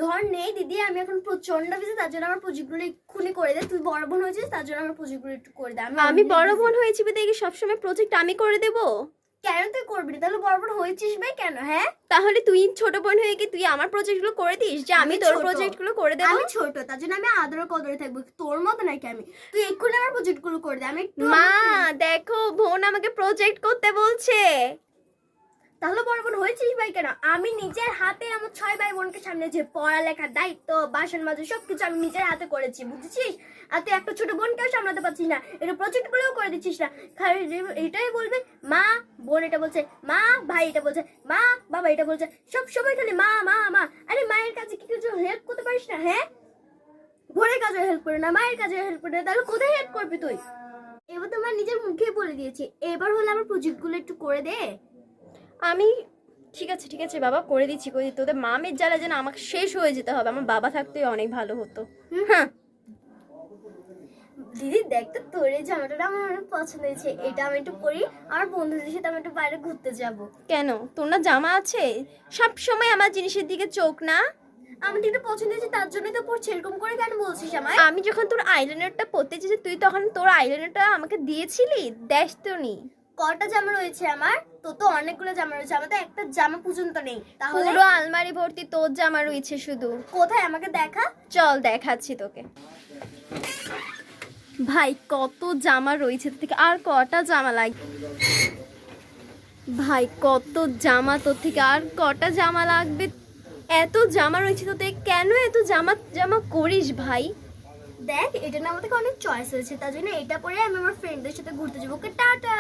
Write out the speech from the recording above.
ধর নেই দিদি, আমি এখন প্রচন্ড বিজি, তার জন্য আমার প্রজেক্টগুলো এক্ষুনি করে দে। তুই বড় বোন হয়েছিস, তার জন্য আমার প্রজেক্টগুলো একটু করে দে। আমি বড় বোন হয়েছি বলে কি সবসময় প্রজেক্ট আমি করে দেব? কেন তুই করবি না? তাহলে বড় বোন হয়েছিস ভাই কেন? হ্যাঁ, তাহলে তুই ছোট বোন হয়ে কি তুই আমার প্রজেক্টগুলো করে দিস যে আমি তোর প্রজেক্টগুলো করে দেব? আমি ছোট, তার জন্য আমি আদর কদরে থাকবো, তোর মতো নাকি আমি? তুই এক্ষুনি আমার প্রজেক্টগুলো করে দে। আমি একটু মা দেখো, বোন আমাকে প্রজেক্ট করতে বলছে। তাহলে বড় বোন হয়েছিস ভাই কেন? আমি নিজের হাতে আমার 6 ভাই বোনকে সামনে যে পড়ালেখার দায়িত্ব, বাসন মাজা সবকিছু আমি নিজের হাতে করেছি, বুঝেছিস? আর তুই একটা ছোট বোনকেও সামলাতে পারছিস না, এটা প্রজেক্ট গুলোও করে দিচ্ছিস না। খালি এটাই বলবে মা, বোন এটা বলছে মা, ভাই এটা বলছে মা, বাবা এটা বলছে, সব সময় খালি মা মা মা। আরে মায়ের কাছে কি কিছু হেল্প করতে পারিস না? হ্যাঁ, বোনের কাজে হেল্প করে না, মায়ের কাজে হেল্প করে না, তাহলে কোথায় হেল্প করবি তুই? এবার তো আমার নিজের মুখে বলে দিয়েছি, এবার হলে আমার প্রজেক্টগুলো একটু করে দে। আমি ঠিক আছে বাবা, করে দিচ্ছি। তোদের মামের জ্বালা যেন আমাকে শেষ হয়ে যেতে হবে। আমার বাবা থাকতেই অনেক ভালো হতো। হ্যাঁ দিদি দেখ তো, তোর এই জামাটা আমার অনেক পছন্দ হয়েছে, এটা আমি একটু পরি, আমার বন্ধুদের সাথে আমি একটু বাইরে ঘুরতে যাব। কেন, তোর না জামা আছে? সব সময় আমার জিনিসের দিকে চোখ না। আমার একটু পছন্দ হয়েছে, তার জন্যই তো পড়ছি। এরকম করে কেন বলছিস আমায়? আমি যখন তোর আইলাইনারটা পরতে চেয়েছি, তুই তখন তোর আইলাইনারটা আমাকে দিয়েছিলি? দেখ তো নি। কটা জামা রয়েছে আমার? তো তো অনেকগুলো জামা রয়েছে, আমার তো একটা জামা পর্যন্ত নেই। তাহলে পুরো আলমারি ভর্তি তোর জামা রয়েছে শুধু। কোথায় আমাকে দেখা? চল দেখাচ্ছি তোকে। ভাই কত জামা রয়েছে তোর থেকে, আর কটা জামা লাগবে? ভাই কত জামা তোর থেকে, আর কটা জামা লাগবে? এত জামা রয়েছে তোতে, কেন এত জামা জামা করিস ভাই? দেখ, এটা না আমার থেকে অনেক চয়েস হয়েছে, তার জন্য এটা পরে আমি আমার ফ্রেন্ডদের সাথে ঘুরতে যাবো। ওকে টাটা।